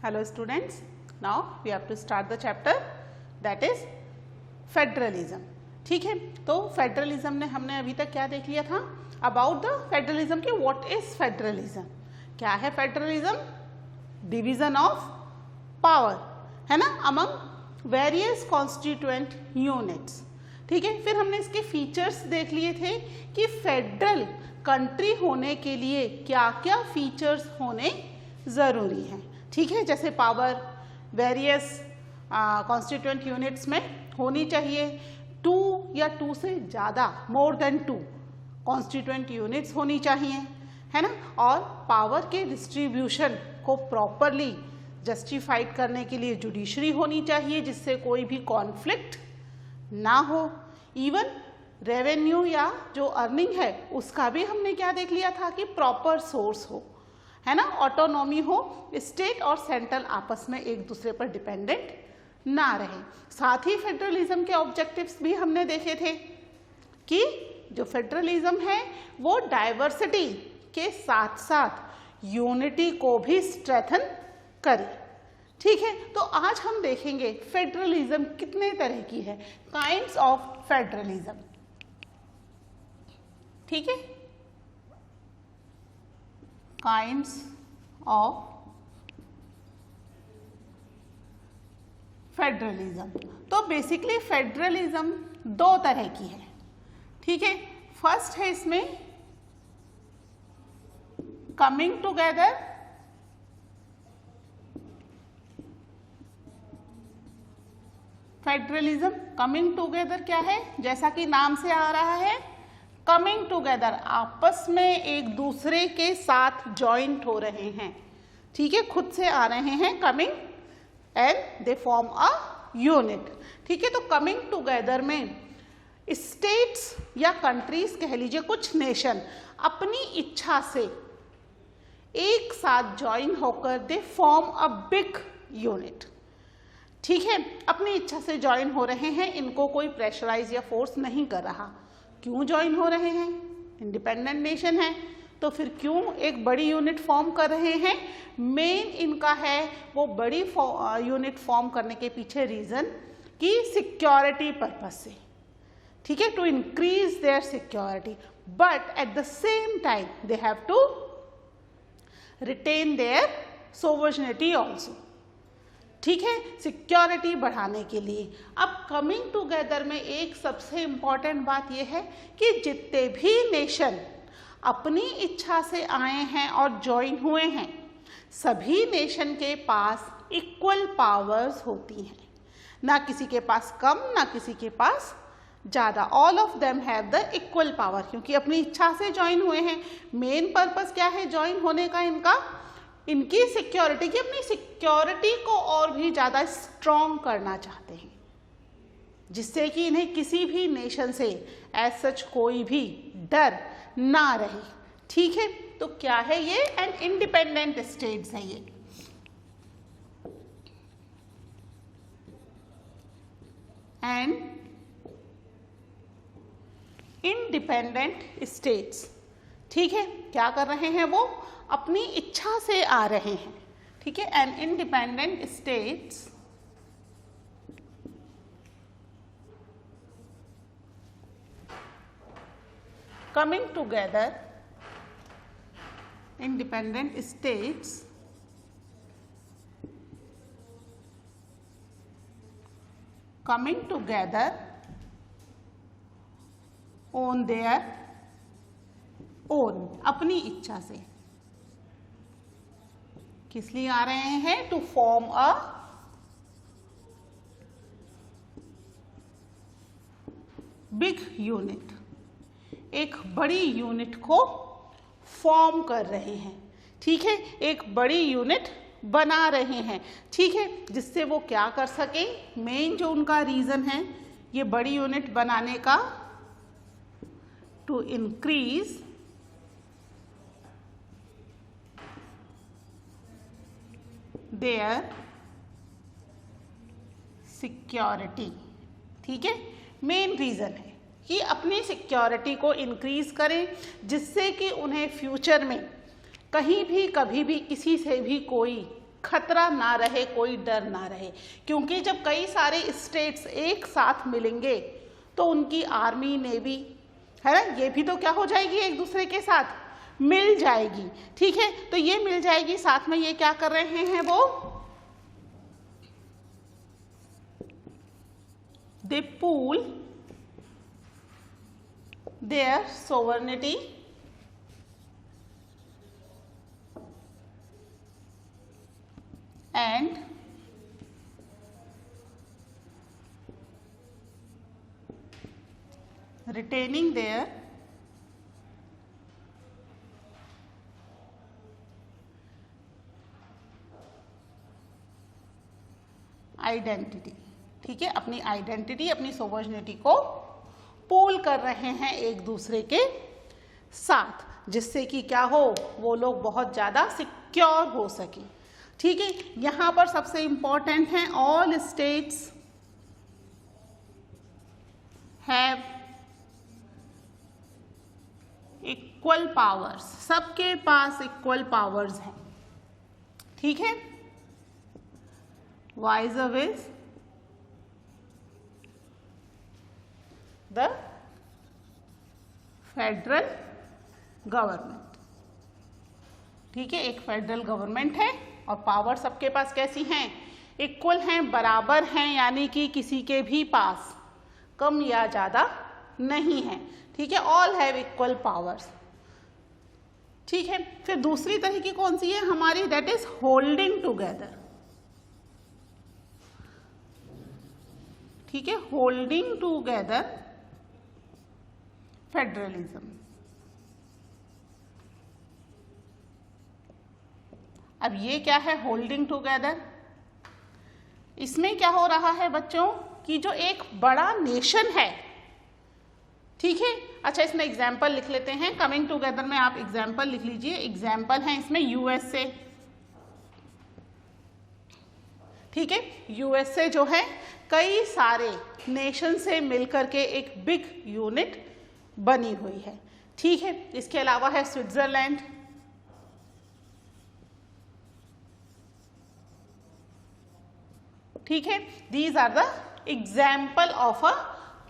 Hello students, now we have to start the chapter that is federalism. ठीक है, तो federalism ने हमने अभी तक क्या देख लिया था अबाउट द फेडरलिज्म के व्हाट इज फेडरलिज्म. क्या है फेडरलिज्म? डिवीजन ऑफ पावर है ना अमंग वेरियस कॉन्स्टिट्यूएंट यूनिट्स. ठीक है, फिर हमने इसके फीचर्स देख लिए थे कि फेडरल कंट्री होने के लिए क्या क्या फीचर्स होने ज़रूरी हैं. ठीक है, जैसे पावर वेरियस कॉन्स्टिट्यूएंट यूनिट्स में होनी चाहिए, 2 या 2 से ज़्यादा मोर देन 2 कॉन्स्टिट्यूएंट यूनिट्स होनी चाहिए, है ना. और पावर के डिस्ट्रीब्यूशन को प्रॉपरली जस्टिफाइड करने के लिए जुडिशरी होनी चाहिए जिससे कोई भी कॉन्फ्लिक्ट ना हो. इवन रेवेन्यू या जो अर्निंग है उसका भी हमने क्या देख लिया था कि प्रॉपर सोर्स हो, है ना, ऑटोनॉमी हो, स्टेट और सेंट्रल आपस में एक दूसरे पर डिपेंडेंट ना रहे. साथ ही फेडरलिज्म के ऑब्जेक्टिव्स भी हमने देखे थे कि जो फेडरलिज्म है वो डाइवर्सिटी के साथ साथ यूनिटी को भी स्ट्रेंथन करे. ठीक है, तो आज हम देखेंगे फेडरलिज्म कितने तरह की है, काइंड्स ऑफ फेडरलिज्म. ठीक है, काइंड्स ऑफ फेडरलिज्म. तो बेसिकली फेडरलिज्म 2 तरह की है. ठीक है, फर्स्ट है इसमें coming together federalism. Coming together क्या है, जैसा कि नाम से आ रहा है कमिंग टुगेदर, आपस में एक दूसरे के साथ जॉइंट हो रहे हैं. ठीक है, खुद से आ रहे हैं coming and they form a unit. ठीक है, तो कमिंग टुगेदर में स्टेट्स या कंट्रीज कह लीजिए, कुछ नेशन अपनी इच्छा से एक साथ ज्वाइन होकर they form a big unit. ठीक है, अपनी इच्छा से ज्वाइन हो रहे हैं, इनको कोई प्रेशराइज या फोर्स नहीं कर रहा. क्यों ज्वाइन हो रहे हैं? इंडिपेंडेंट नेशन है तो फिर क्यों एक बड़ी यूनिट फॉर्म कर रहे हैं? मेन इनका है वो बड़ी यूनिट फॉर्म करने के पीछे रीजन कि सिक्योरिटी पर्पज से. ठीक है, to increase their security, but at the same time they have to retain their sovereignty also. ठीक है, सिक्योरिटी बढ़ाने के लिए. अब कमिंग टुगेदर में एक सबसे इम्पॉर्टेंट बात यह है कि जितने भी नेशन अपनी इच्छा से आए हैं और ज्वाइन हुए हैं, सभी नेशन के पास इक्वल पावर्स होती हैं. ना किसी के पास कम, ना किसी के पास ज़्यादा. All of them have the equal power, क्योंकि अपनी इच्छा से ज्वाइन हुए हैं. मेन पर्पस क्या है ज्वाइन होने का इनका? इनकी सिक्योरिटी की, अपनी सिक्योरिटी को और भी ज़्यादा स्ट्रॉन्ग करना चाहते हैं जिससे कि इन्हें किसी भी नेशन से एज सच कोई भी डर ना रहे. ठीक है, तो क्या है ये? एंड इंडिपेंडेंट स्टेट्स है ये. And independent states. ठीक है, क्या कर रहे हैं वो? अपनी इच्छा से आ रहे हैं. ठीक है, and independent states coming together, independent states coming together on their own, अपनी इच्छा से. किस लिए आ रहे हैं? To form a big unit, एक बड़ी यूनिट को फॉर्म कर रहे हैं. ठीक है, एक बड़ी यूनिट बना रहे हैं. ठीक है, जिससे वो क्या कर सके? मेन जो उनका रीजन है ये बड़ी यूनिट बनाने का, टू इंक्रीज देयर सिक्योरिटी. ठीक है, मेन रीजन है कि अपनी सिक्योरिटी को इंक्रीज करें जिससे कि उन्हें फ्यूचर में कहीं भी कभी भी किसी से भी कोई खतरा ना रहे, कोई डर ना रहे, क्योंकि जब कई सारे स्टेट्स एक साथ मिलेंगे तो उनकी आर्मी, नेवी है ना, ये भी तो क्या हो जाएगी, एक दूसरे के साथ मिल जाएगी। ठीक है, तो ये मिल जाएगी, साथ में ये क्या कर रहे हैं, वो they pool their sovereignty and retaining their identity. ठीक है, अपनी आइडेंटिटी, अपनी सोवर्निटी को पूल कर रहे हैं एक दूसरे के साथ, जिससे कि क्या हो, वो लोग बहुत ज़्यादा सिक्योर हो सके। ठीक है, यहां पर सबसे इंपॉर्टेंट है all states have equal powers, सबके पास इक्वल पावर्स हैं। ठीक है, vis-a-vis the federal government. ठीक है, एक फेडरल गवर्नमेंट है और पावर सबके पास कैसी हैं, इक्वल हैं, बराबर हैं, यानी कि किसी के भी पास कम या ज़्यादा नहीं है। ठीक है, ऑल हैव इक्वल पावर्स। ठीक है, फिर दूसरी तरह की कौन सी है हमारी, दैट इज होल्डिंग टुगेदर। ठीक है, होल्डिंग टुगेदर फेडरलिज्म। अब ये क्या है होल्डिंग टुगेदर, इसमें क्या हो रहा है बच्चों कि जो एक बड़ा नेशन है, ठीक है, अच्छा इसमें एग्जाम्पल लिख लेते हैं, कमिंग टुगेदर में आप एग्जाम्पल लिख लीजिए। एग्जाम्पल है इसमें यूएसए। ठीक है, यूएसए जो है कई सारे नेशन से मिलकर के एक बिग यूनिट बनी हुई है। ठीक है, इसके अलावा है स्विट्जरलैंड। ठीक है, these are the example of a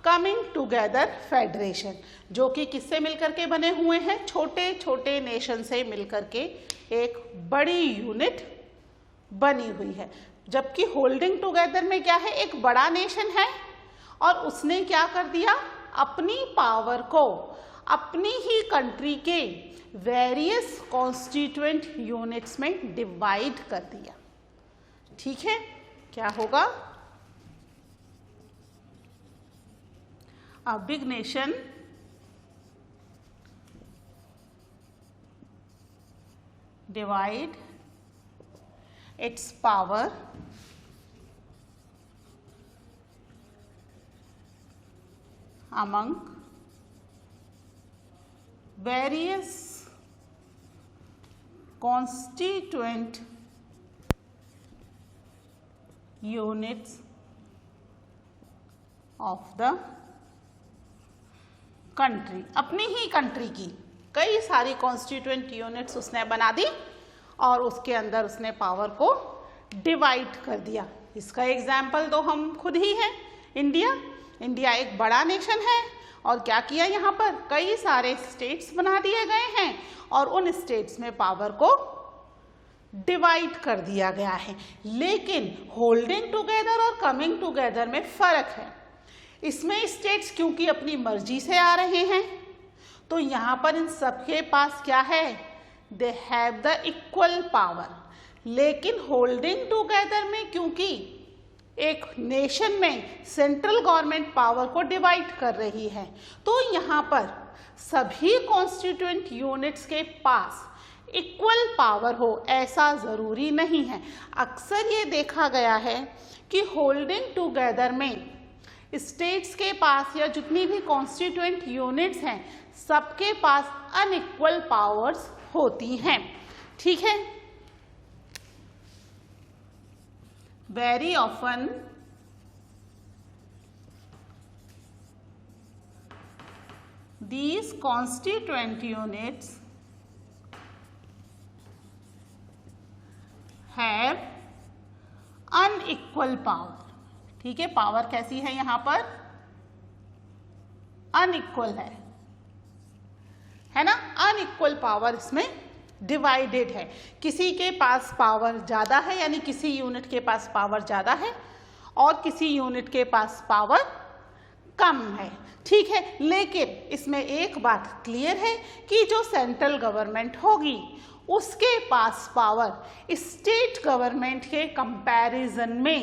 coming together federation, जो कि किससे मिलकर के बने हुए हैं, छोटे छोटे नेशन से मिलकर के एक बड़ी यूनिट बनी हुई है। जबकि होल्डिंग टुगेदर में क्या है, एक बड़ा नेशन है और उसने क्या कर दिया, अपनी पावर को अपनी ही कंट्री के वेरियस कॉन्स्टिट्यूएंट यूनिट्स में डिवाइड कर दिया। ठीक है, क्या होगा, a big nation divide its power among various constituent units of the country. अपनी ही कंट्री की कई सारी कॉन्स्टिट्यूएंट यूनिट्स उसने बना दी और उसके अंदर उसने पावर को डिवाइड कर दिया। इसका एग्जाम्पल तो हम खुद ही हैं, इंडिया। इंडिया एक बड़ा नेशन है और क्या किया, यहाँ पर कई सारे स्टेट्स बना दिए गए हैं और उन स्टेट्स में पावर को डिवाइड कर दिया गया है। लेकिन होल्डिंग टुगेदर और कमिंग टुगेदर में फर्क है। इसमें स्टेट्स क्योंकि अपनी मर्जी से आ रहे हैं तो यहाँ पर इन सबके पास क्या है, they have the equal power. लेकिन होल्डिंग टुगेदर में क्योंकि एक नेशन में सेंट्रल गवर्नमेंट पावर को डिवाइड कर रही है तो यहाँ पर सभी कॉन्स्टिट्यूएंट यूनिट्स के पास इक्वल पावर हो ऐसा ज़रूरी नहीं है। अक्सर ये देखा गया है कि होल्डिंग टुगेदर में स्टेट्स के पास या जितनी भी कॉन्स्टिट्यूएंट यूनिट्स हैं सबके पास अनइक्वल पावर्स होती हैं। ठीक है, very often these constituent units have unequal power. ठीक है, पावर कैसी है यहां पर, अनइक्वल है ना, अनइक्वल पावर इसमें डिवाइडेड है। किसी के पास पावर ज्यादा है, यानी किसी यूनिट के पास पावर ज्यादा है और किसी यूनिट के पास पावर कम है। ठीक है, लेकिन इसमें एक बात क्लियर है कि जो सेंट्रल गवर्नमेंट होगी उसके पास पावर स्टेट गवर्नमेंट के कंपैरिजन में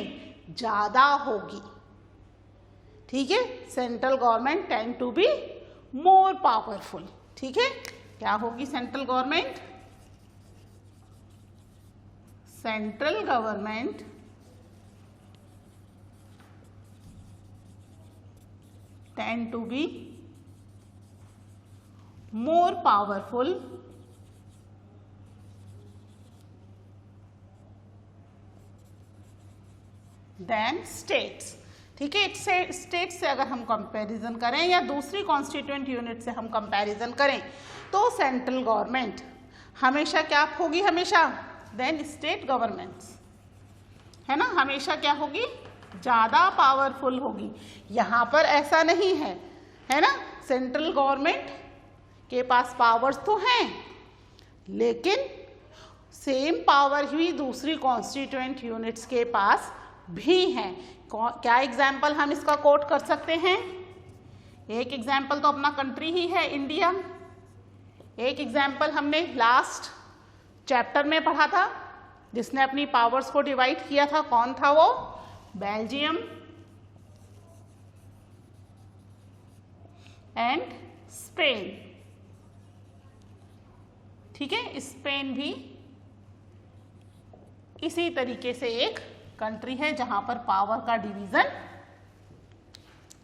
ज्यादा होगी। ठीक है, central government tend to be more powerful. ठीक है, क्या होगी central government, central government tend to be more powerful than states. ठीक है, स्टेट से अगर हम कंपैरिजन करें या दूसरी कॉन्स्टिट्यूएंट यूनिट से हम कंपैरिजन करें तो सेंट्रल गवर्नमेंट हमेशा क्या होगी, हमेशा देन स्टेट गवर्नमेंट्स, है ना, हमेशा क्या होगी, ज्यादा पावरफुल होगी। यहां पर ऐसा नहीं है ना, सेंट्रल गवर्नमेंट के पास पावर्स तो हैं लेकिन सेम पावर ही दूसरी कॉन्स्टिट्यूएंट यूनिट्स के पास भी हैं। क्या एग्जाम्पल हम इसका कोट कर सकते हैं, एक एग्जाम्पल तो अपना कंट्री ही है इंडिया, एक एग्जाम्पल हमने लास्ट चैप्टर में पढ़ा था जिसने अपनी पावर्स को डिवाइड किया था, कौन था वो, बेल्जियम एंड स्पेन। ठीक है, स्पेन भी इसी तरीके से एक कंट्री है जहां पर पावर का डिवीजन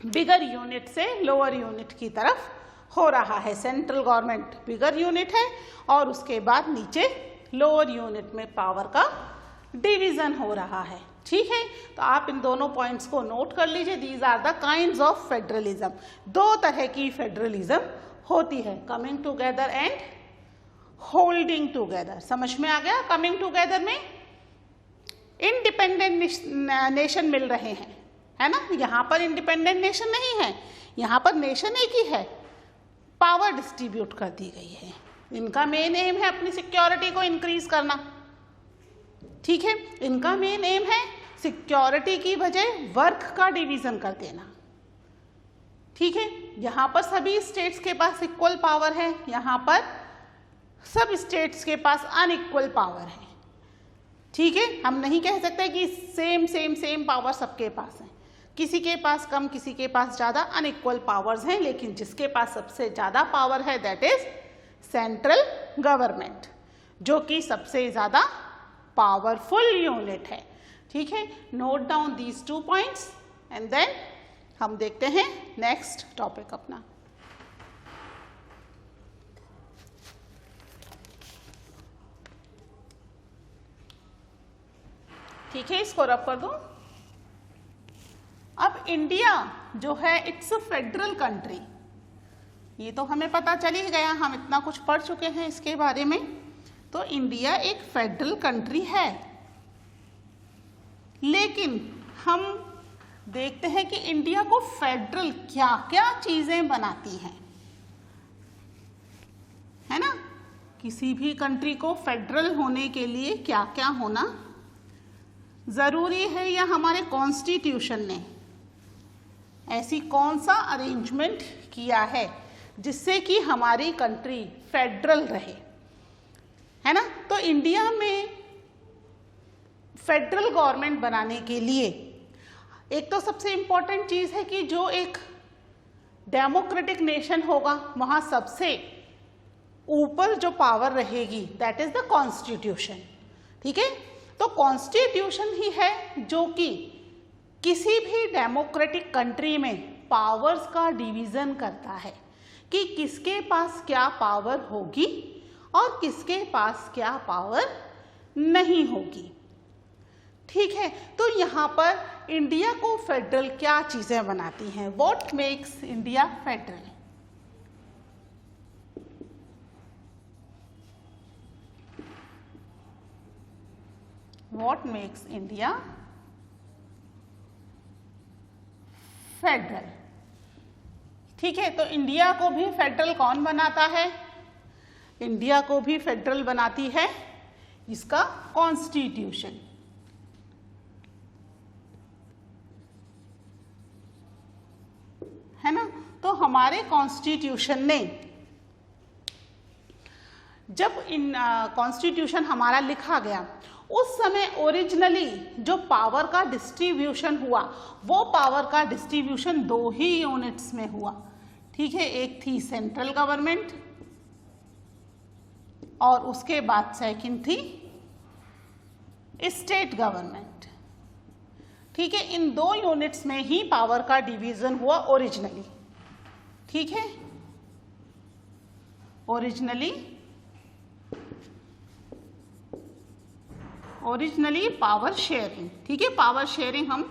बिगर यूनिट से लोअर यूनिट की तरफ हो रहा है। सेंट्रल गवर्नमेंट बिगर यूनिट है और उसके बाद नीचे लोअर यूनिट में पावर का डिवीजन हो रहा है। ठीक है, तो आप इन दोनों पॉइंट्स को नोट कर लीजिए। These are the kinds of federalism. दो तरह की फेडरलिज्म होती है, coming together and holding together. समझ में आ गया, कमिंग टुगेदर में इंडिपेंडेंट नेशन मिल रहे हैं, है ना, यहाँ पर इंडिपेंडेंट नेशन नहीं है, यहाँ पर नेशन एक ही है, पावर डिस्ट्रीब्यूट कर दी गई है। इनका मेन एम है अपनी सिक्योरिटी को इंक्रीज करना। ठीक है, इनका मेन एम है सिक्योरिटी की बजाय वर्क का डिवीजन कर देना। ठीक है, यहाँ पर सभी स्टेट्स के पास इक्वल पावर है, यहाँ पर सब स्टेट्स के पास अनइक्वल पावर है। ठीक है, हम नहीं कह सकते कि सेम पावर सबके पास है, किसी के पास कम, किसी के पास ज़्यादा, अनइक्वल पावर्स हैं, लेकिन जिसके पास सबसे ज़्यादा पावर है दैट इज सेंट्रल गवर्नमेंट, जो कि सबसे ज़्यादा पावरफुल यूनिट है। ठीक है, note down these 2 points and then हम देखते हैं नेक्स्ट टॉपिक अपना। ठीक है, इसको रब कर दो। अब इंडिया जो है इट्स अ फेडरल कंट्री, ये तो हमें पता चल ही गया, हम इतना कुछ पढ़ चुके हैं इसके बारे में। तो इंडिया एक फेडरल कंट्री है, लेकिन हम देखते हैं कि इंडिया को फेडरल क्या क्या चीजें बनाती हैं, है ना, किसी भी कंट्री को फेडरल होने के लिए क्या क्या होना जरूरी है, या हमारे कॉन्स्टिट्यूशन ने ऐसी कौन सा अरेंजमेंट किया है जिससे कि हमारी कंट्री फेडरल रहे, है ना। तो इंडिया में फेडरल गवर्नमेंट बनाने के लिए एक तो सबसे इंपॉर्टेंट चीज है कि जो एक डेमोक्रेटिक नेशन होगा वहां सबसे ऊपर जो पावर रहेगी दैट इज द कॉन्स्टिट्यूशन। ठीक है, तो कॉन्स्टिट्यूशन ही है जो कि किसी भी डेमोक्रेटिक कंट्री में पावर्स का डिवीजन करता है कि किसके पास क्या पावर होगी और किसके पास क्या पावर नहीं होगी। ठीक है, तो यहाँ पर इंडिया को फेडरल क्या चीजें बनाती हैं, what makes India federal. What makes India federal. ठीक है, तो इंडिया को भी फेडरल कौन बनाता है? इंडिया को भी फेडरल बनाती है इसका कॉन्स्टिट्यूशन। है ना, तो हमारे कॉन्स्टिट्यूशन ने, जब इन कॉन्स्टिट्यूशन हमारा लिखा गया उस समय ओरिजिनली जो पावर का डिस्ट्रीब्यूशन हुआ वो पावर का डिस्ट्रीब्यूशन 2 ही यूनिट्स में हुआ। ठीक है, एक थी सेंट्रल गवर्नमेंट और उसके बाद सेकंड थी स्टेट गवर्नमेंट। ठीक है, इन 2 यूनिट्स में ही पावर का डिवीजन हुआ ओरिजिनली। ठीक है, ओरिजिनली पावर शेयरिंग। ठीक है, पावर शेयरिंग हम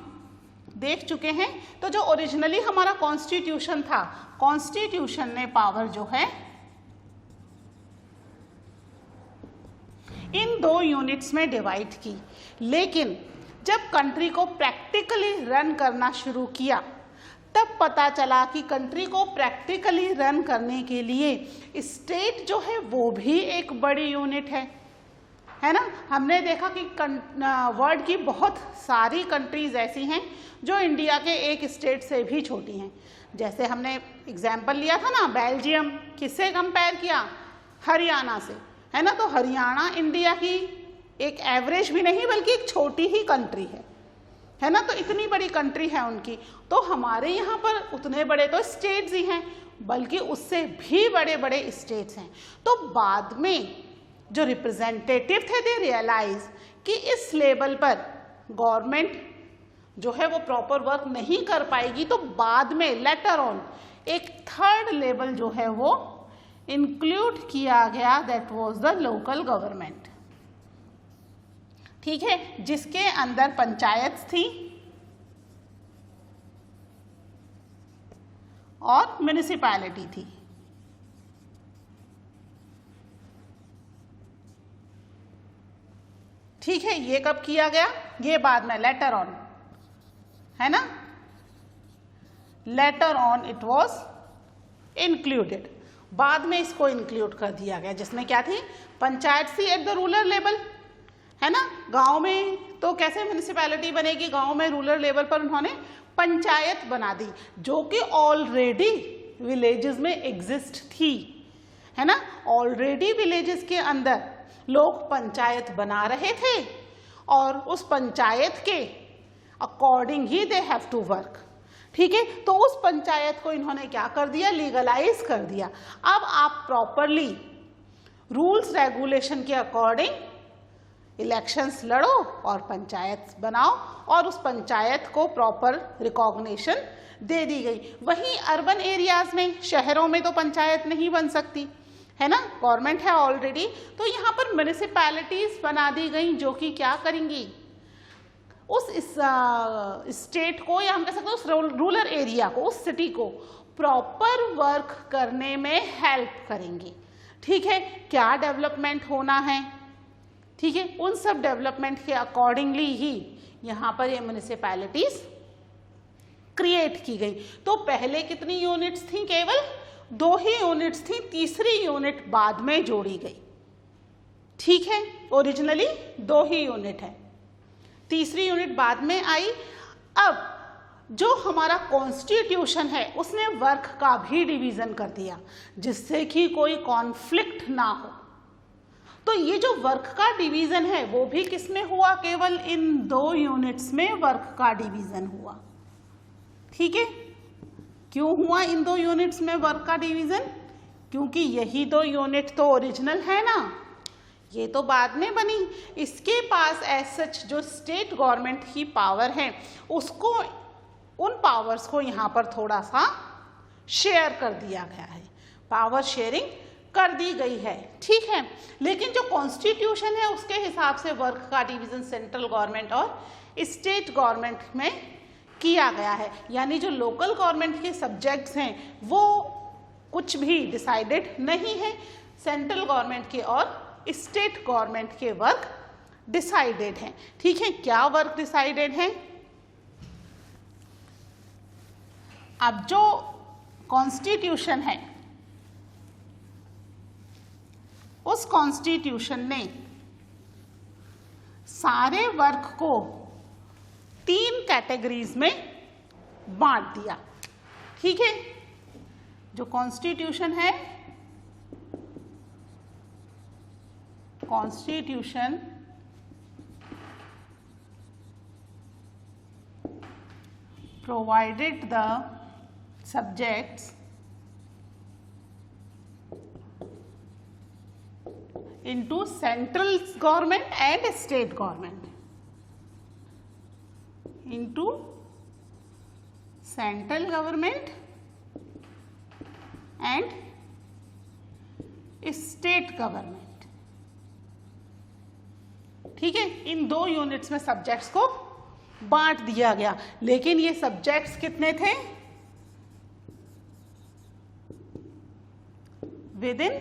देख चुके हैं। तो जो ओरिजिनली हमारा कॉन्स्टिट्यूशन था, कॉन्स्टिट्यूशन ने पावर जो है इन 2 यूनिट्स में डिवाइड की। लेकिन जब कंट्री को प्रैक्टिकली रन करना शुरू किया तब पता चला कि कंट्री को प्रैक्टिकली रन करने के लिए स्टेट जो है वो भी एक बड़ी यूनिट है ना। हमने देखा कि वर्ल्ड की बहुत सारी कंट्रीज ऐसी हैं जो इंडिया के एक स्टेट से भी छोटी हैं। जैसे हमने एग्जाम्पल लिया था ना, बेल्जियम किससे कंपेयर किया? हरियाणा से, है ना। तो हरियाणा इंडिया की एक एवरेज भी नहीं बल्कि एक छोटी ही कंट्री है ना। तो इतनी बड़ी कंट्री है उनकी, तो हमारे यहाँ पर उतने बड़े तो स्टेट्स ही हैं, बल्कि उससे भी बड़े बड़े स्टेट्स हैं। तो बाद में जो रिप्रेजेंटेटिव थे दे रियलाइज कि इस लेवल पर गवर्नमेंट जो है वो प्रॉपर वर्क नहीं कर पाएगी, तो बाद में लेटर ऑन एक थर्ड लेवल जो है वो इंक्लूड किया गया, that was the local government. ठीक है, जिसके अंदर पंचायत थी और म्युनिसिपैलिटी थी। ठीक है, ये कब किया गया? ये बाद में लेटर ऑन, है ना, later on it was included. बाद में इसको इंक्लूड कर दिया गया, जिसमें क्या थी? पंचायत थी एट द रूरल लेवल, है ना। गांव में तो कैसे म्युनिसिपैलिटी बनेगी? गांव में रूरल लेवल पर उन्होंने पंचायत बना दी, जो कि ऑलरेडी विलेजेस में एग्जिस्ट थी, है ना। ऑलरेडी विलेजेस के अंदर लोग पंचायत बना रहे थे और उस पंचायत के अकॉर्डिंग ही दे हैव टू वर्क। ठीक है, तो उस पंचायत को इन्होंने क्या कर दिया? लीगलाइज कर दिया। अब आप प्रॉपरली रूल्स रेगुलेशन के अकॉर्डिंग इलेक्शंस लड़ो और पंचायत बनाओ, और उस पंचायत को प्रॉपर रिकॉग्निशन दे दी गई। वहीं अर्बन एरियाज में, शहरों में तो पंचायत नहीं बन सकती, है ना, गवर्नमेंट है ऑलरेडी। तो यहाँ पर म्युनिसिपैलिटीज बना दी गई, जो कि क्या करेंगी? उस स्टेट को, या हम कह सकते हैं उस रूरल एरिया को, उस सिटी को प्रॉपर वर्क करने में हेल्प करेंगी। ठीक है, क्या डेवलपमेंट होना है, ठीक है, उन सब डेवलपमेंट के अकॉर्डिंगली ही यहाँ पर ये म्युनिसिपैलिटीज क्रिएट की गई। तो पहले कितनी यूनिट्स थी? केवल 2 ही यूनिट्स थी, तीसरी यूनिट बाद में जोड़ी गई। ठीक है, ओरिजिनली 2 ही यूनिट है, तीसरी यूनिट बाद में आई। अब जो हमारा कॉन्स्टिट्यूशन है उसने वर्क का भी डिवीजन कर दिया, जिससे कि कोई कॉन्फ्लिक्ट ना हो। तो ये जो वर्क का डिवीजन है वो भी किसमें हुआ? केवल इन 2 यूनिट्स में वर्क का डिवीजन हुआ। ठीक है, क्यों हुआ इन 2 यूनिट्स में वर्क का डिवीजन? क्योंकि यही 2 यूनिट तो ओरिजिनल है ना, ये तो बाद में बनी। इसके पास एज सच जो स्टेट गवर्नमेंट की पावर है, उसको, उन पावर्स को यहाँ पर थोड़ा सा शेयर कर दिया गया है, पावर शेयरिंग कर दी गई है। ठीक है, लेकिन जो कॉन्स्टिट्यूशन है उसके हिसाब से वर्क का डिवीजन सेंट्रल गवर्नमेंट और स्टेट गवर्नमेंट में किया गया है। यानी जो लोकल गवर्नमेंट के सब्जेक्ट्स हैं वो कुछ भी डिसाइडेड नहीं है, सेंट्रल गवर्नमेंट के और स्टेट गवर्नमेंट के वर्क डिसाइडेड हैं। ठीक है, क्या वर्क डिसाइडेड है? अब जो कॉन्स्टिट्यूशन है, उस कॉन्स्टिट्यूशन ने सारे वर्क को 3 कैटेगरीज में बांट दिया। ठीक है, जो कॉन्स्टिट्यूशन है, constitution provided the subjects into central government and state government, into central government and state government। ठीक है, इन 2 यूनिट्स में सब्जेक्ट्स को बांट दिया गया। लेकिन ये सब्जेक्ट्स कितने थे? With in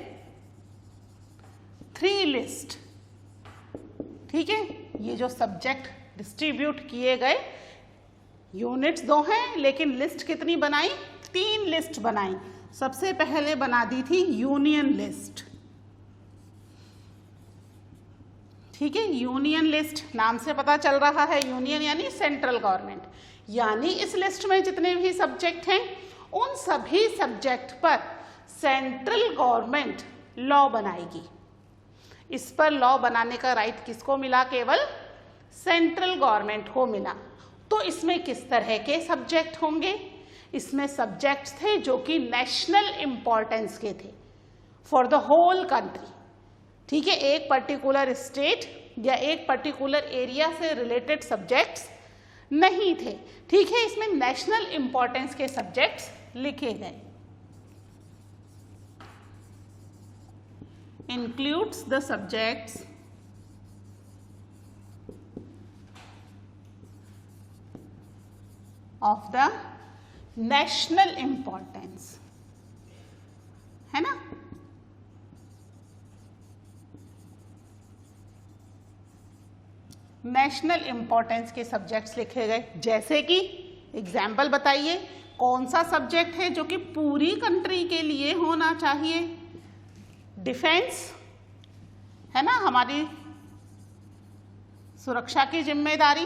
3 list. ठीक है, ये जो सब्जेक्ट डिस्ट्रीब्यूट किए गए, यूनिट्स 2 हैं लेकिन लिस्ट कितनी बनाई? 3 लिस्ट बनाई। सबसे पहले बना दी थी यूनियन लिस्ट। ठीक है, यूनियन लिस्ट नाम से पता चल रहा है, यूनियन यानी सेंट्रल गवर्नमेंट, यानी इस लिस्ट में जितने भी सब्जेक्ट हैं उन सभी सब्जेक्ट पर सेंट्रल गवर्नमेंट लॉ बनाएगी। इस पर लॉ बनाने का राइट किसको मिला? केवल सेंट्रल गवर्नमेंट को मिला। तो इसमें किस तरह के सब्जेक्ट होंगे? इसमें सब्जेक्ट्स थे जो कि नेशनल इंपॉर्टेंस के थे, फॉर द होल कंट्री। ठीक है, एक पर्टिकुलर स्टेट या एक पर्टिकुलर एरिया से रिलेटेड सब्जेक्ट्स नहीं थे। ठीक है, इसमें नेशनल इंपॉर्टेंस के सब्जेक्ट्स लिखे गए। Includes the subjects of the national importance, है ना। नेशनल इंपॉर्टेंस के सब्जेक्ट्स लिखे गए। जैसे कि एग्जाम्पल बताइए, कौन सा सब्जेक्ट है जो कि पूरी कंट्री के लिए होना चाहिए? डिफेंस, है ना, हमारी सुरक्षा की जिम्मेदारी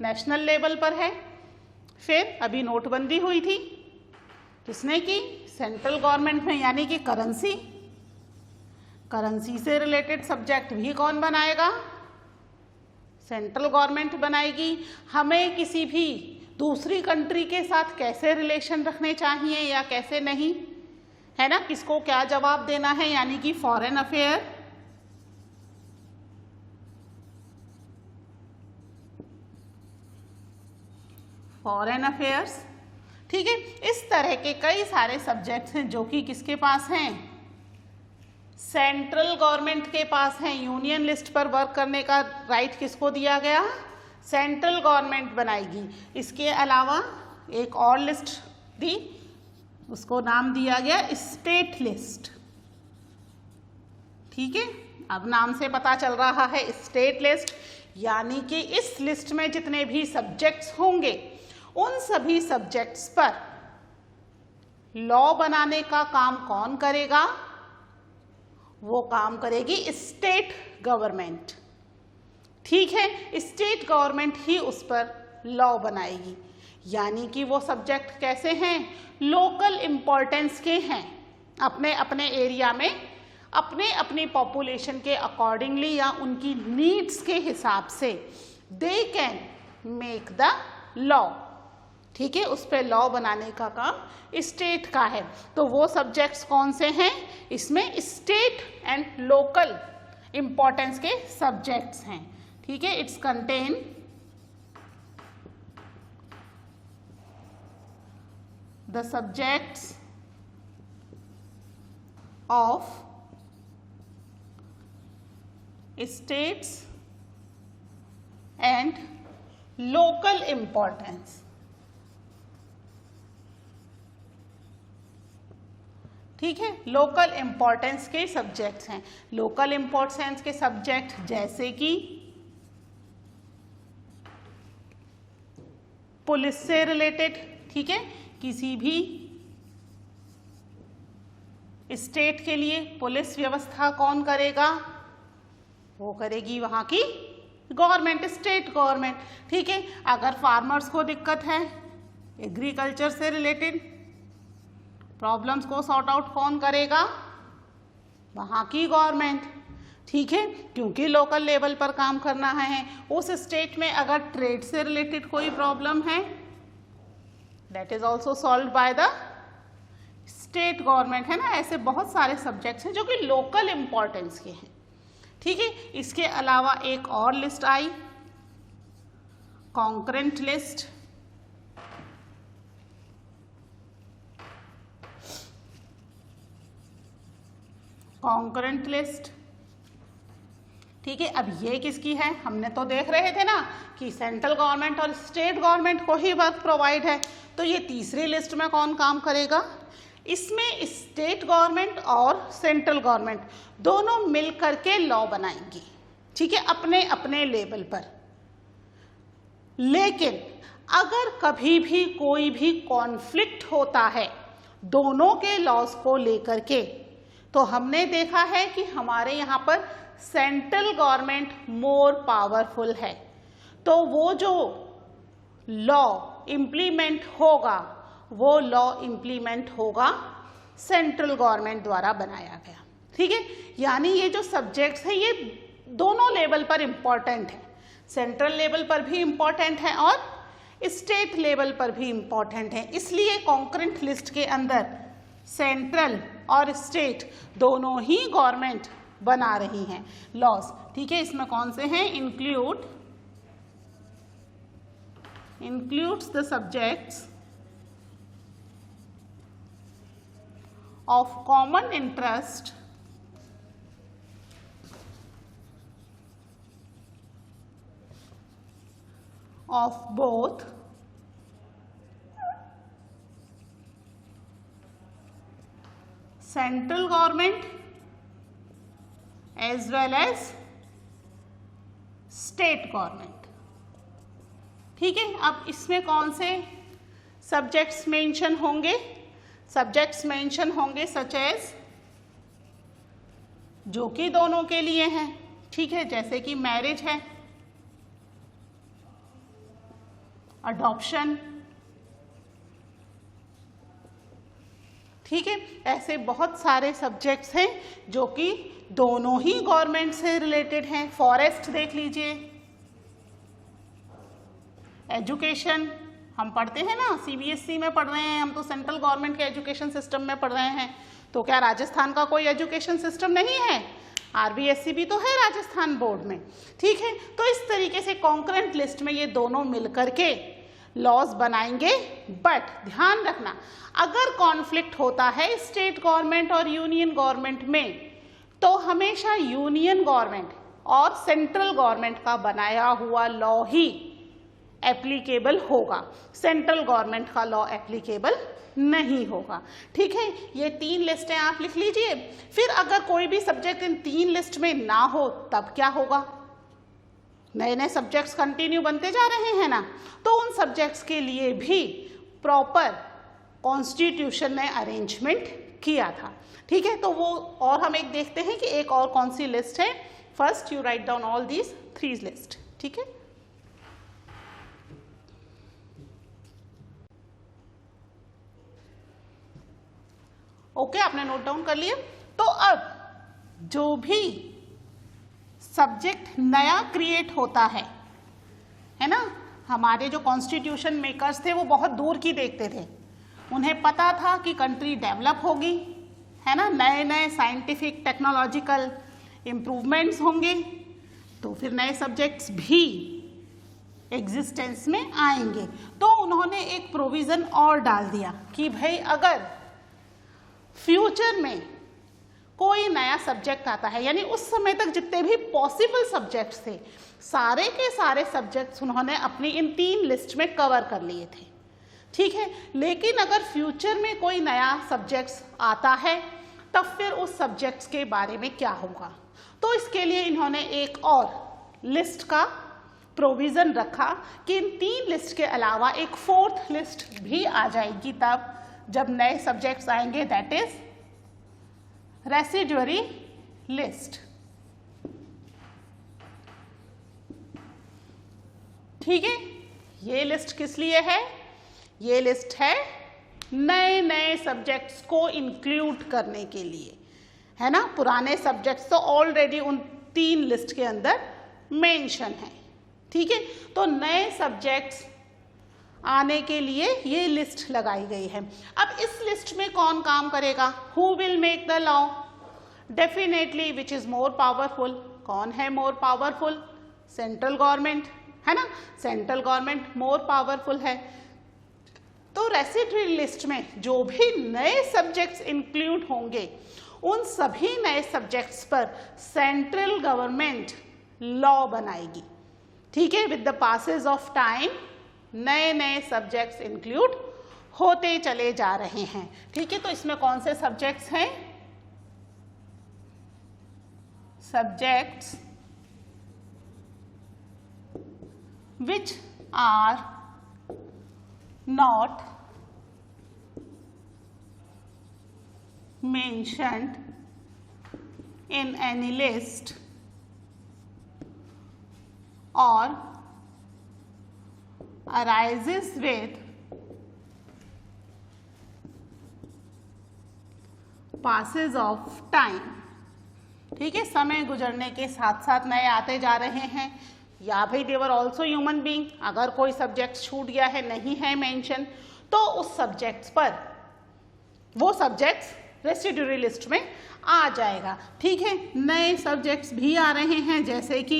नेशनल लेवल पर है। फिर अभी नोटबंदी हुई थी, किसने की? सेंट्रल गवर्नमेंट में, यानी कि करेंसी। करेंसी से रिलेटेड सब्जेक्ट भी कौन बनाएगा? सेंट्रल गवर्नमेंट बनाएगी। हमें किसी भी दूसरी कंट्री के साथ कैसे रिलेशन रखने चाहिए या कैसे नहीं, है ना, किसको क्या जवाब देना है, यानी कि फॉरेन अफेयर। Foreign affairs. ठीक है, इस तरह के कई सारे सब्जेक्ट्स हैं जो कि किसके पास हैं? सेंट्रल गवर्नमेंट के पास हैं। यूनियन लिस्ट पर वर्क करने का राइट किसको दिया गया? सेंट्रल गवर्नमेंट बनाएगी। इसके अलावा एक और लिस्ट दी, उसको नाम दिया गया स्टेट लिस्ट। ठीक है, अब नाम से पता चल रहा है स्टेट लिस्ट, यानी कि इस लिस्ट में जितने भी सब्जेक्ट्स होंगे उन सभी सब्जेक्ट्स पर लॉ बनाने का काम कौन करेगा? वो काम करेगी स्टेट गवर्नमेंट। ठीक है, स्टेट गवर्नमेंट ही उस पर लॉ बनाएगी, यानी कि वो सब्जेक्ट कैसे हैं? लोकल इंपॉर्टेंस के हैं। अपने अपने एरिया में अपने अपनी पॉपुलेशन के अकॉर्डिंगली या उनकी नीड्स के हिसाब से they can make the law. ठीक है, उस पर लॉ बनाने का काम स्टेट का है। तो वो सब्जेक्ट्स कौन से हैं? इसमें स्टेट एंड लोकल इंपॉर्टेंस के सब्जेक्ट्स हैं। ठीक है, it's contain the subjects of states and local importance. ठीक है, लोकल इंपॉर्टेंस के सब्जेक्ट्स हैं। लोकल इंपॉर्टेंस के सब्जेक्ट जैसे कि पुलिस से रिलेटेड, ठीक है, किसी भी स्टेट के लिए पुलिस व्यवस्था कौन करेगा? वो करेगी वहाँ की गवर्नमेंट, स्टेट गवर्नमेंट। ठीक है, अगर फार्मर्स को दिक्कत है, एग्रीकल्चर से रिलेटेड प्रॉब्लम्स को सॉर्ट आउट कौन करेगा? वहाँ की गवर्नमेंट। ठीक है, क्योंकि लोकल लेवल पर काम करना है। उस स्टेट में अगर ट्रेड से रिलेटेड कोई प्रॉब्लम है, that is also solve by the state government, है ना। ऐसे बहुत सारे सब्जेक्ट्स हैं जो कि लोकल इंपॉर्टेंस के हैं। ठीक है, इसके अलावा एक और लिस्ट आई, कॉन्करेंट लिस्ट। कॉन्करेंट लिस्ट, ठीक है। अब ये किसकी है? हमने तो देख रहे थे ना कि सेंट्रल गवर्नमेंट और स्टेट गवर्नमेंट को ही वर्क प्रोवाइड है। तो ये तीसरी लिस्ट में कौन काम करेगा? इसमें स्टेट गवर्नमेंट और सेंट्रल गवर्नमेंट दोनों मिलकर के लॉ बनाएंगी, ठीक है, अपने अपने लेवल पर। लेकिन अगर कभी भी कोई भी कॉन्फ्लिक्ट होता है दोनों के लॉज को लेकर के, तो हमने देखा है कि हमारे यहाँ पर सेंट्रल गवर्नमेंट मोर पावरफुल है। तो वो जो लॉ इम्प्लीमेंट होगा, वो लॉ इम्प्लीमेंट होगा सेंट्रल गवर्नमेंट द्वारा बनाया गया। ठीक है, यानी ये जो सब्जेक्ट्स हैं ये दोनों लेवल पर इम्पॉर्टेंट है, सेंट्रल लेवल पर भी इम्पॉर्टेंट है और स्टेट लेवल पर भी इम्पॉर्टेंट है। इसलिए कॉन्करेंट लिस्ट के अंदर सेंट्रल और स्टेट दोनों ही गवर्नमेंट बना रही हैं लॉज। ठीक है, इसमें कौन से हैं? includes the subjects of common interest of both central government as well as state government। ठीक है, अब इसमें कौन से सब्जेक्ट्स मेंशन होंगे? सब्जेक्ट्स मेंशन होंगे सच एज, जो कि दोनों के लिए हैं। ठीक है, जैसे कि मैरिज है, अडॉप्शन। ठीक है, ऐसे बहुत सारे सब्जेक्ट्स हैं जो कि दोनों ही गवर्नमेंट से रिलेटेड हैं। फॉरेस्ट देख लीजिए, एजुकेशन हम पढ़ते हैं ना, सीबीएसई में पढ़ रहे हैं हम, तो सेंट्रल गवर्नमेंट के एजुकेशन सिस्टम में पढ़ रहे हैं। तो क्या राजस्थान का कोई एजुकेशन सिस्टम नहीं है? आरबीएसई भी तो है राजस्थान बोर्ड में। ठीक है, तो इस तरीके से कॉन्करेंट लिस्ट में ये दोनों मिलकर के लॉज बनाएंगे। बट ध्यान रखना, अगर कॉन्फ्लिक्ट होता है स्टेट गवर्नमेंट और यूनियन गवर्नमेंट में, तो हमेशा यूनियन गवर्नमेंट और सेंट्रल गवर्नमेंट का बनाया हुआ लॉ ही एप्लीकेबल होगा, सेंट्रल गवर्नमेंट का लॉ एप्लीकेबल नहीं होगा। ठीक है, ये 3 लिस्टें आप लिख लीजिए। फिर अगर कोई भी सब्जेक्ट इन 3 लिस्ट में ना हो तब क्या होगा? नए नए सब्जेक्ट्स कंटिन्यू बनते जा रहे हैं ना, तो उन सब्जेक्ट्स के लिए भी प्रॉपर कॉन्स्टिट्यूशन ने अरेंजमेंट किया था। ठीक है, तो वो और हम एक देखते हैं कि एक और कौन सी लिस्ट है। First you write down all these 3 list. ठीक है, ओके, आपने नोट डाउन कर लिया। तो अब जो भी सब्जेक्ट नया क्रिएट होता है ना, हमारे जो कॉन्स्टिट्यूशन मेकर्स थे वो बहुत दूर की देखते थे। उन्हें पता था कि कंट्री डेवलप होगी, है ना, नए नए साइंटिफिक टेक्नोलॉजिकल इम्प्रूवमेंट्स होंगे, तो फिर नए सब्जेक्ट्स भी एग्जिस्टेंस में आएंगे। तो उन्होंने एक प्रोविज़न और डाल दिया कि भाई अगर फ्यूचर में कोई नया सब्जेक्ट आता है, यानी उस समय तक जितने भी पॉसिबल सब्जेक्ट्स थे, सारे के सारे सब्जेक्ट्स उन्होंने अपनी इन 3 लिस्ट में कवर कर लिए थे। ठीक है, लेकिन अगर फ्यूचर में कोई नया सब्जेक्ट्स आता है तब फिर उस सब्जेक्ट्स के बारे में क्या होगा? तो इसके लिए इन्होंने एक और लिस्ट का प्रोविज़न रखा कि इन 3 लिस्ट के अलावा एक 4th लिस्ट भी आ जाएगी तब जब नए सब्जेक्ट्स आएंगे, दैट इज रेसिड्यूअरी लिस्ट। ठीक है, ये लिस्ट किस लिए है? ये लिस्ट है नए नए सब्जेक्ट्स को इंक्लूड करने के लिए, है ना। पुराने सब्जेक्ट्स तो ऑलरेडी उन 3 लिस्ट के अंदर मेंशन है। ठीक है, तो नए सब्जेक्ट्स आने के लिए ये लिस्ट लगाई गई है। अब इस लिस्ट में कौन काम करेगा? Who will make the law? Definitely which is more powerful. कौन है मोर पावरफुल? सेंट्रल गवर्नमेंट, है ना। सेंट्रल गवर्नमेंट मोर पावरफुल है। तो रेसिड्यूअरी लिस्ट में जो भी नए सब्जेक्ट्स इंक्लूड होंगे उन सभी नए सब्जेक्ट्स पर सेंट्रल गवर्नमेंट लॉ बनाएगी। ठीक है, with the passage of time नए नए सब्जेक्ट्स इंक्लूड होते चले जा रहे हैं। ठीक है, तो इसमें कौन से सब्जेक्ट्स हैं? Subjects which are not mentioned in any list or arises with passes of time। ठीक है, समय गुजरने के साथ साथ नए आते जा रहे हैं, या भाई देवर ऑल्सो ह्यूमन बीइंग। अगर कोई सब्जेक्ट छूट गया है, नहीं है मेंशन, तो उस सब्जेक्ट्स पर वो सब्जेक्ट्स रेसिड्यूअरी लिस्ट में आ जाएगा। ठीक है, नए सब्जेक्ट्स भी आ रहे हैं, जैसे कि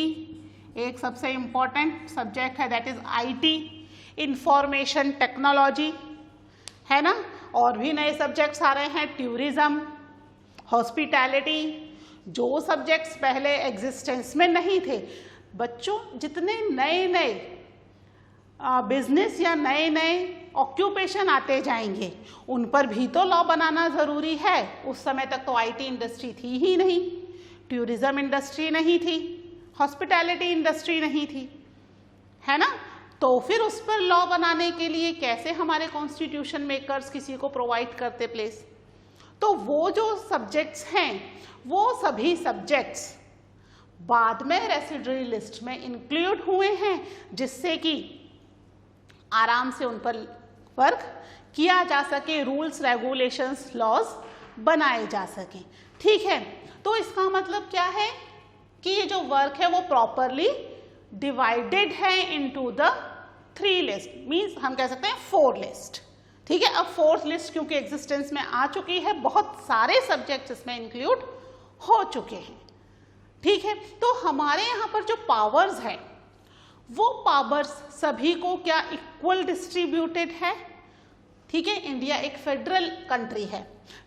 एक सबसे इम्पॉर्टेंट सब्जेक्ट है that is IT, information technology, है ना। और भी नए सब्जेक्ट्स आ रहे हैं, टूरिज्म, हॉस्पिटैलिटी, जो सब्जेक्ट्स पहले एग्जिस्टेंस में नहीं थे। बच्चों, जितने नए नए बिजनेस या नए नए ऑक्यूपेशन आते जाएंगे उन पर भी तो लॉ बनाना ज़रूरी है। उस समय तक तो आईटी इंडस्ट्री थी ही नहीं, टूरिज्म इंडस्ट्री नहीं थी, हॉस्पिटैलिटी इंडस्ट्री नहीं थी, है ना। तो फिर उस पर लॉ बनाने के लिए कैसे हमारे कॉन्स्टिट्यूशन मेकर्स किसी को प्रोवाइड करते प्लेस? तो वो जो सब्जेक्ट्स हैं वो सभी सब्जेक्ट्स बाद में रेसिड्यूअरी लिस्ट में इंक्लूड हुए हैं, जिससे कि आराम से उन पर वर्क किया जा सके, रूल्स रेगुलेशंस लॉज बनाए जा सके। ठीक है, तो इसका मतलब क्या है कि ये जो वर्क है वो प्रॉपरली डिवाइडेड है इनटू द 3 लिस्ट, मीन्स हम कह सकते हैं 4 लिस्ट। ठीक है, अब 4th लिस्ट क्योंकि एग्जिस्टेंस में आ चुकी है, बहुत सारे सब्जेक्ट्स इसमें इंक्लूड हो चुके हैं। ठीक है, तो हमारे यहाँ पर जो पावर्स है वो पावर्स सभी को क्या इक्वल डिस्ट्रीब्यूटेड है? ठीक है, इंडिया एक फेडरल कंट्री है।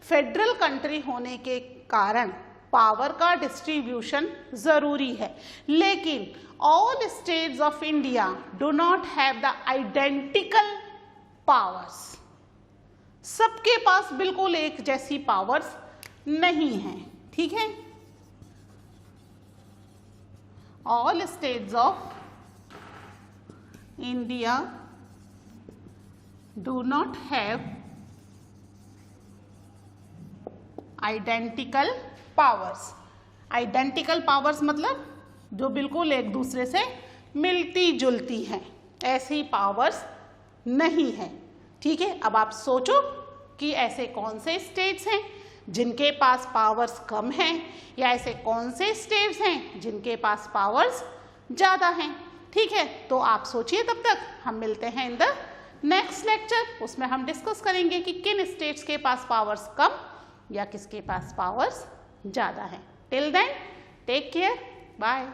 फेडरल कंट्री होने के कारण पावर का डिस्ट्रीब्यूशन जरूरी है, लेकिन all states of India do not have the identical powers. सबके पास बिल्कुल एक जैसी पावर्स नहीं है। ठीक है, all states of India do not have identical powers। identical powers मतलब जो बिल्कुल एक दूसरे से मिलती जुलती हैं, ऐसी पावर्स नहीं है। ठीक है, अब आप सोचो कि ऐसे कौन से स्टेट्स हैं जिनके पास पावर्स कम हैं, या ऐसे कौन से स्टेट्स हैं जिनके पास पावर्स ज़्यादा हैं। ठीक है, तो आप सोचिए, तब तक हम मिलते हैं इन द नेक्स्ट लेक्चर। उसमें हम डिस्कस करेंगे कि किन स्टेट्स के पास पावर्स कम या किसके पास पावर्स ज़्यादा हैं। Till then take care, bye.